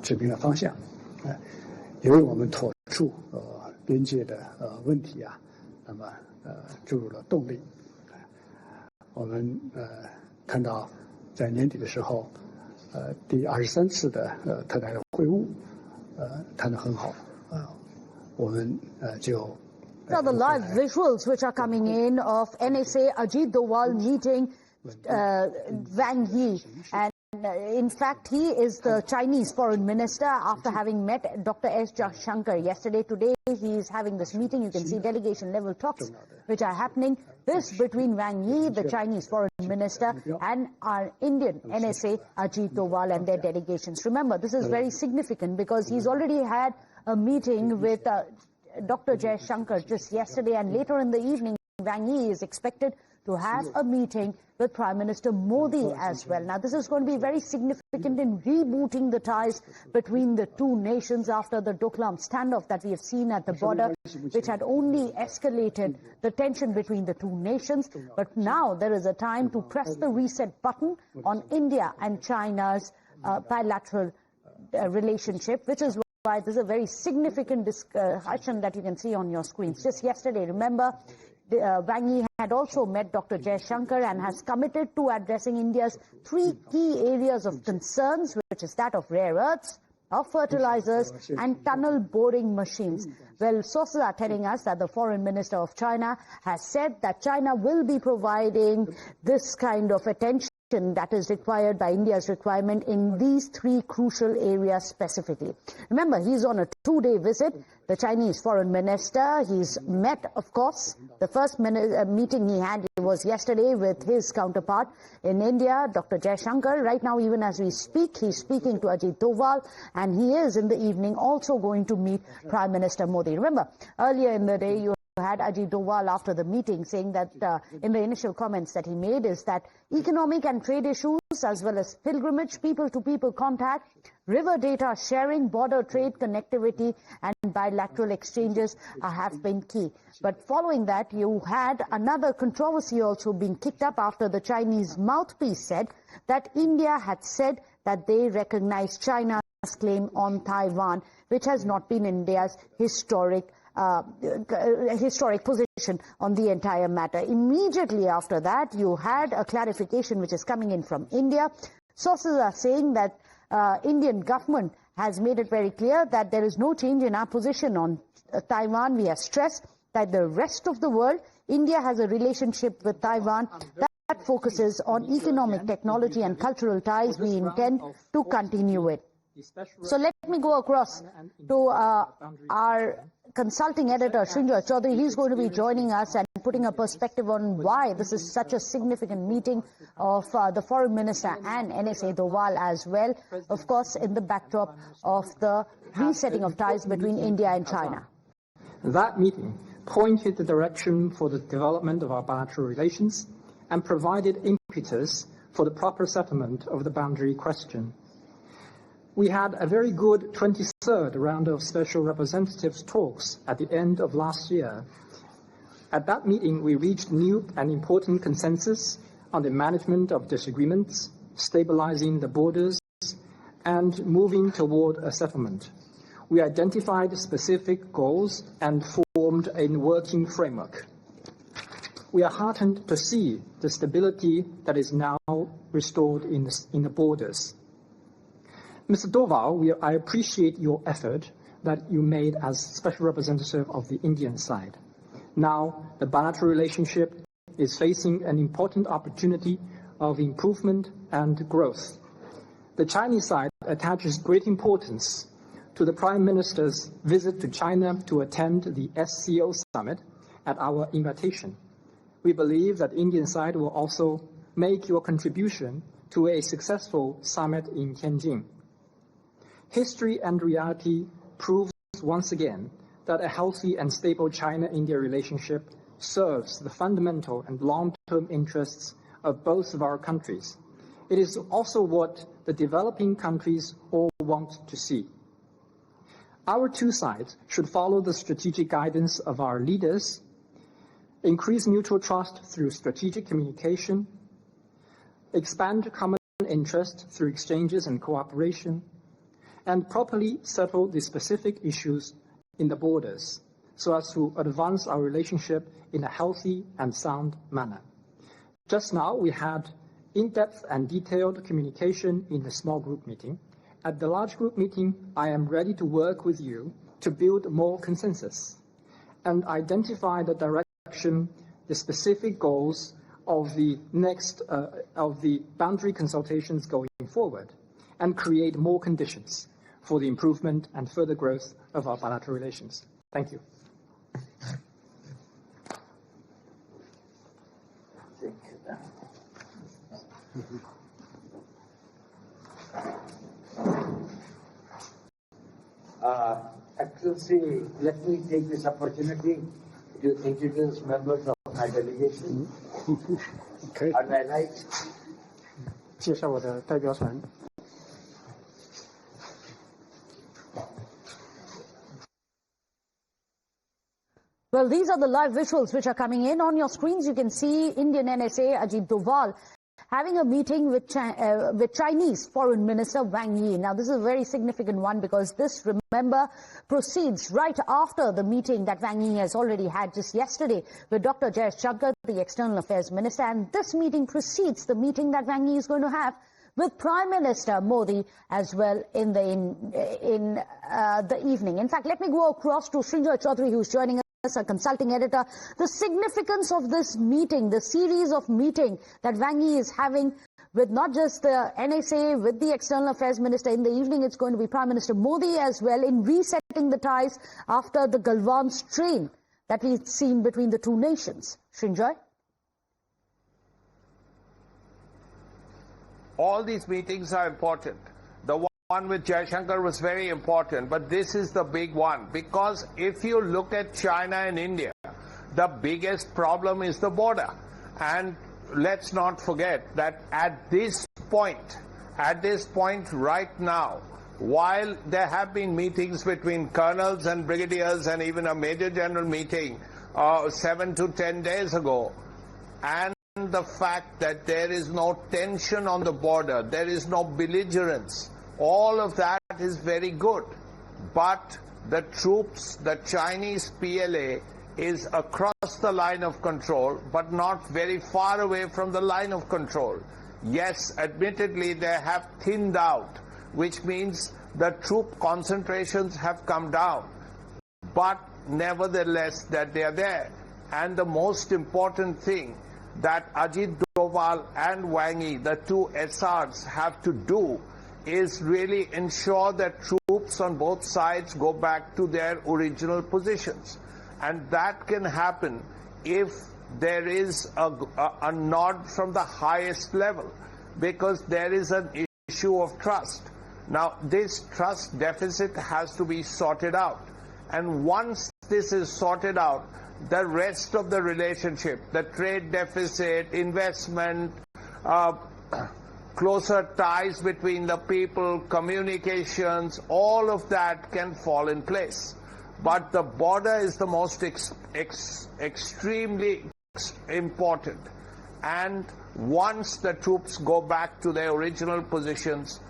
指明了方向，也为我们妥处边界的问题啊，那么注入了动力。我们看到在年底的时候，第23次的特代的会晤，谈得很好，我们就。Now the live visuals which are coming in of NSA Ajit Doval meeting Wang Yi, and in fact he is the Chinese foreign minister after having met Dr. S. Jaishankar yesterday. Today he is having this meeting. You can see delegation level talks which are happening. This between Wang Yi, the Chinese foreign minister, and our Indian NSA Ajit Doval and their delegations. Remember, this is very significant because he's already had a meeting with Dr. Jaishankar just yesterday, and later in the evening Wang Yi is expected to have a meeting with Prime Minister Modi as well. Now, this is going to be very significant in rebooting the ties between the two nations after the Doklam standoff that we have seen at the border, which had only escalated the tension between the two nations. But now there is a time to press the reset button on India and China's bilateral relationship, which is why this is a very significant discussion that you can see on your screens. Just yesterday, remember, Wang Yi had also met Dr. Jaishankar and has committed to addressing India's 3 key areas of concerns, which is that of rare earths, of fertilizers and tunnel boring machines. Well, sources are telling us that the foreign minister of China has said that China will be providing this kind of attention that is required by India's requirement in these 3 crucial areas specifically. Remember, he's on a 2-day visit, the Chinese foreign minister. He's met, of course, the first meeting he had was yesterday with his counterpart in India, Dr. Jaishankar. Right now, even as we speak, he's speaking to Ajit Doval, and he is in the evening also going to meet Prime Minister Modi. Remember, earlier in the day, you had Ajit Doval after the meeting saying that in the initial comments that he made is that economic and trade issues as well as pilgrimage, people-to-people contact, river data sharing, border trade connectivity and bilateral exchanges have been key. But following that, you had another controversy also being kicked up after the Chinese mouthpiece said that India had said that they recognize China's claim on Taiwan, which has not been India's historic position on the entire matter. Immediately after that, you had a clarification which is coming in from India. Sources are saying that Indian government has made it very clear that there is no change in our position on Taiwan. We have stressed that the rest of the world, India has a relationship with Taiwan that focuses on economic, technology and cultural ties. We intend to continue it. So let me go across to our consulting editor, Srinjoy Chaudhary. He's going to be joining us and putting a perspective on why this is such a significant meeting of the foreign minister and NSA Doval as well, of course, in the backdrop of the resetting of ties between India and China. That meeting pointed the direction for the development of our bilateral relations and provided impetus for the proper settlement of the boundary question. We had a very good 23rd round of special representatives talks at the end of last year. At that meeting, we reached new and important consensus on the management of disagreements, stabilizing the borders, and moving toward a settlement. We identified specific goals and formed a working framework. We are heartened to see the stability that is now restored in the borders. Mr. Doval, I appreciate your effort that you made as special representative of the Indian side. Now, the bilateral relationship is facing an important opportunity of improvement and growth. The Chinese side attaches great importance to the Prime Minister's visit to China to attend the SCO summit at our invitation. We believe that the Indian side will also make your contribution to a successful summit in Tianjin. History and reality proves once again that a healthy and stable China-India relationship serves the fundamental and long-term interests of both of our countries. It is also what the developing countries all want to see. Our two sides should follow the strategic guidance of our leaders, increase mutual trust through strategic communication, expand common interest through exchanges and cooperation, and properly settle the specific issues in the borders so as to advance our relationship in a healthy and sound manner. Just now, we had in-depth and detailed communication in the small group meeting. At the large group meeting, I am ready to work with you to build more consensus and identify the direction, the specific goals of the boundary consultations going forward, and create more conditions for the improvement and further growth of our bilateral relations. Thank you. Excellency, let me take this opportunity to introduce members of my delegation. Okay. On my right, 介绍我的代表团。Well, these are the live visuals which are coming in. On your screens, you can see Indian NSA Ajit Doval having a meeting with Chinese Foreign Minister Wang Yi. Now, this is a very significant one because this, remember, proceeds right after the meeting that Wang Yi has already had just yesterday with Dr. Jaishankar, the External Affairs Minister. And this meeting precedes the meeting that Wang Yi is going to have with Prime Minister Modi as well in the evening. In fact, let me go across to Srinjoy Chaudhary, who's joining us, a consulting editor. The significance of this meeting, the series of meeting that Wang Yi is having with not just the NSA, with the External Affairs Minister. In the evening, it's going to be Prime Minister Modi as well, in resetting the ties after the Galwan strain that we've seen between the two nations. Srinjoy? All these meetings are important. The one with Jaishankar was very important, but this is the big one, because if you look at China and India, the biggest problem is the border. And let's not forget that at this point right now, while there have been meetings between colonels and brigadiers and even a major general meeting 7 to 10 days ago, and the fact that there is no tension on the border, there is no belligerence, all of that is very good. But the troops, the Chinese PLA, is across the line of control, but not very far away from the line of control. Yes, admittedly, they have thinned out, which means the troop concentrations have come down, but nevertheless that they are there. And the most important thing that Ajit Doval and Wang Yi, the two SRs, have to do is really ensure that troops on both sides go back to their original positions. And that can happen if there is a nod from the highest level, because there is an issue of trust. Now, this trust deficit has to be sorted out. And once this is sorted out, the rest of the relationship, the trade deficit, investment, closer ties between the people, communications, all of that can fall in place. But the border is the most extremely important. And once the troops go back to their original positions,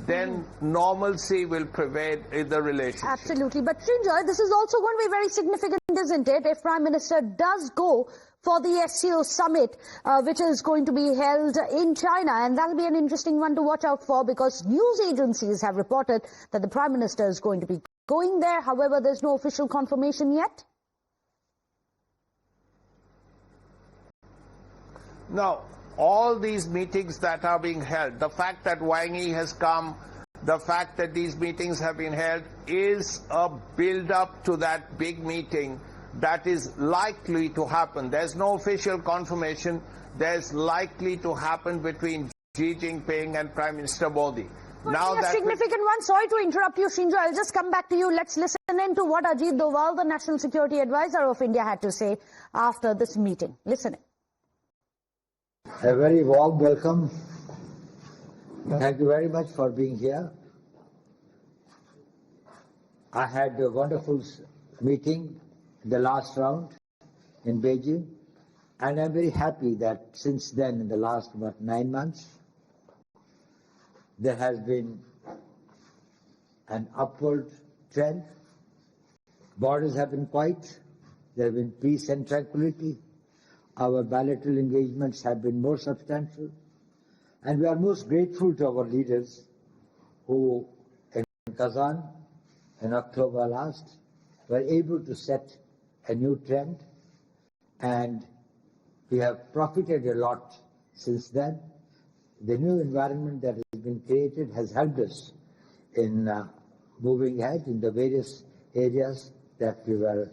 then normalcy will prevail in the relationship. Absolutely. But Srinjoy, this is also going to be very significant, isn't it, if Prime Minister does go for the SCO summit, which is going to be held in China. And that'll be an interesting one to watch out for, because news agencies have reported that the Prime Minister is going to be going there. However, there's no official confirmation yet. No. All these meetings that are being held, the fact that Wang Yi has come, the fact that these meetings have been held is a build-up to that big meeting that is likely to happen. There's no official confirmation. There's likely to happen between Xi Jinping and Prime Minister Modi. Now a significant one. Sorry to interrupt you, Srinjoy. I'll just come back to you. Let's listen in to what Ajit Doval, the National Security Advisor of India, had to say after this meeting. Listen in. a very warm welcome. Thank you very much for being here. I had a wonderful meeting, the last round in Beijing, and I'm very happy that since then, in the last 9 months, there has been an upward trend. Borders have been quiet. There have been peace and tranquility. Our bilateral engagements have been more substantial. And we are most grateful to our leaders who, in Kazan, in October last, were able to set a new trend. And we have profited a lot since then. The new environment that has been created has helped us in moving ahead in the various areas that we were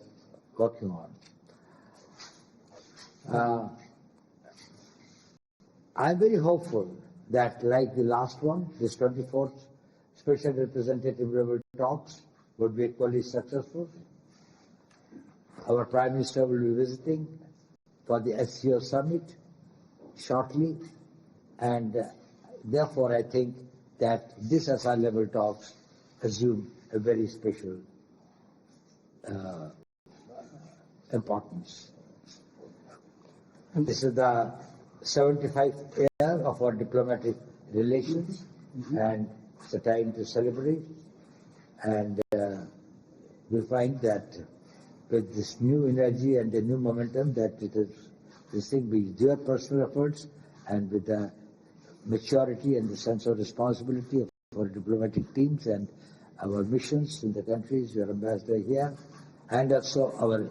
working on. I'm very hopeful that, like the last one, this 24th Special Representative level talks would be equally successful. Our Prime Minister will be visiting for the SCO summit shortly, and therefore I think that this SR level talks assume a very special importance. This is the 75th year of our diplomatic relations, and it's a time to celebrate. And we find that with this new energy and the new momentum, that it is this thing with your personal efforts and with the maturity and the sense of responsibility of our diplomatic teams and our missions in the countries, your ambassador here, and also our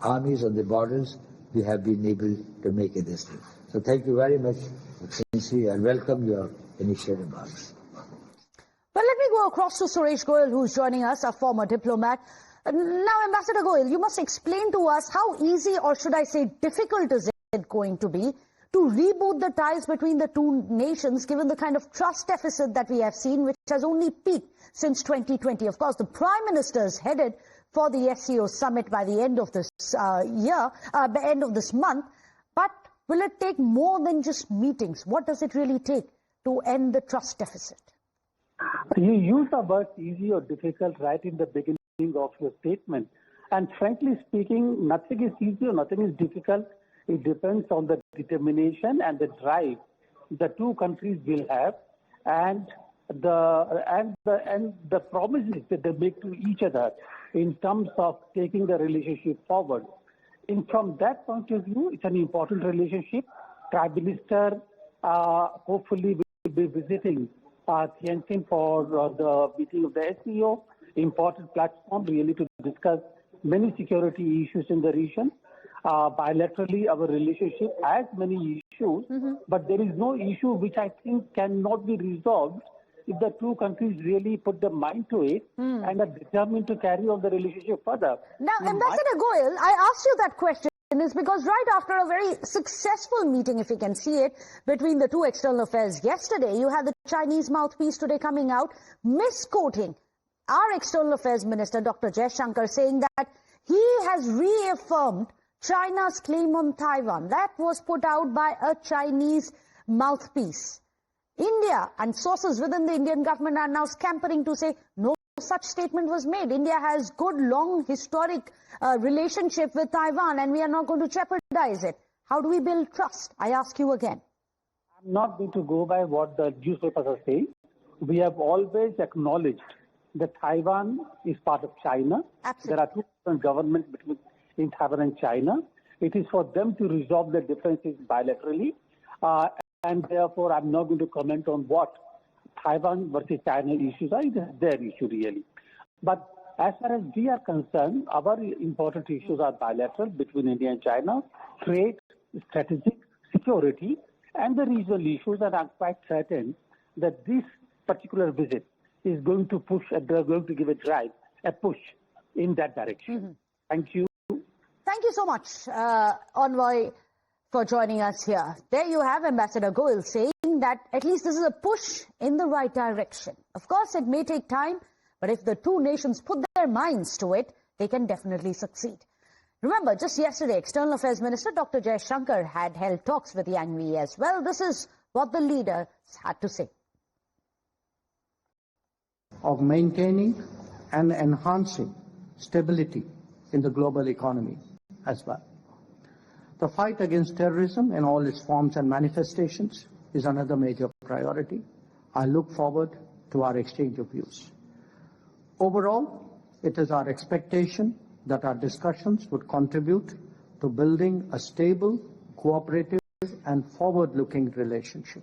armies on the borders, we have been able to make a distance. So thank you very much, Sinsi, and welcome your initial remarks. Well, let me go across to Suresh Goyal, who's joining us, a former diplomat. Now, Ambassador Goyal, you must explain to us how easy, or should I say difficult, is it going to be to reboot the ties between the two nations, given the kind of trust deficit that we have seen, which has only peaked since 2020. Of course, the Prime Minister is headed for the SCO summit by the end of this end of this month. But will it take more than just meetings? What does it really take to end the trust deficit? You use the word easy or difficult right in the beginning of your statement. And frankly speaking, nothing is easy or nothing is difficult. It depends on the determination and the drive the two countries will have, and the promises that they make to each other in terms of taking the relationship forward. And from that point of view, it's an important relationship. Prime Minister hopefully will be visiting Tianjin for the meeting of the SCO, important platform really to discuss many security issues in the region. Bilaterally, our relationship has many issues, but there is no issue which I think cannot be resolved if the two countries really put their mind to it and are determined to carry on the relationship further. Now, Ambassador Goyal, I asked you that question is because right after a very successful meeting, if you can see it, between the two external affairs yesterday, you had the Chinese mouthpiece today coming out misquoting our external affairs minister, Dr. Jaishankar, saying that he has reaffirmed China's claim on Taiwan. That was put out by a Chinese mouthpiece. India and sources within the Indian government are now scampering to say no such statement was made. India has good, long, historic relationship with Taiwan, and we are not going to jeopardize it. How do we build trust? I ask you again. I'm not going to go by what the newspapers are saying. We have always acknowledged that Taiwan is part of China. Absolutely. There are two different governments in Taiwan and China. It is for them to resolve the differences bilaterally. And therefore, I'm not going to comment on what Taiwan versus China issues are. It is their issue, really. But as far as we are concerned, our important issues are bilateral between India and China, trade, strategic, security, and the regional issues. And I'm quite certain that this particular visit is going to push, and they're going to give a push in that direction. Thank you. Thank you so much, Envoy, for joining us here. There you have Ambassador Goyal saying that at least this is a push in the right direction. Of course, it may take time, but if the two nations put their minds to it, they can definitely succeed. Remember, just yesterday, External Affairs Minister Dr. Jaishankar had held talks with Wang Yi as well. This is what the leaders had to say. Of maintaining and enhancing stability in the global economy as well. The fight against terrorism in all its forms and manifestations is another major priority. I look forward to our exchange of views. Overall, it is our expectation that our discussions would contribute to building a stable, cooperative, and forward-looking relationship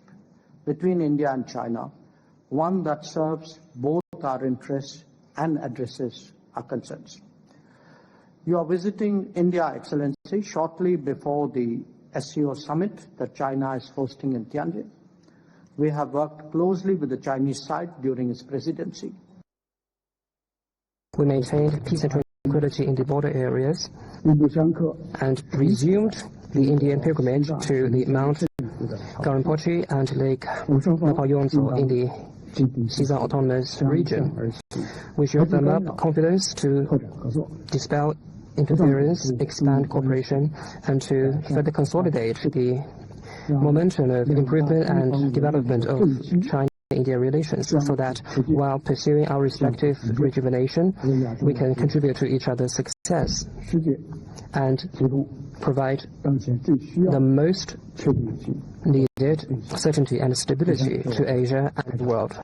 between India and China, one that serves both our interests and addresses our concerns. You are visiting India, Excellency, shortly before the SCO summit that China is hosting in Tianjin. We have worked closely with the Chinese side during its presidency. We maintained peace and tranquility in the border areas and resumed the Indian pilgrimage to the Mount Garampochi and Lake Napayonzo in the Xizang Autonomous Region. We showed them up confidence to dispel interference, expand cooperation, and to further consolidate the momentum of improvement and development of China-India relations, so that while pursuing our respective rejuvenation, we can contribute to each other's success and provide the most needed certainty and stability to Asia and the world.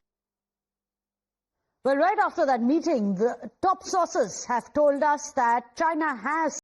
Well, right after that meeting, the top sources have told us that China has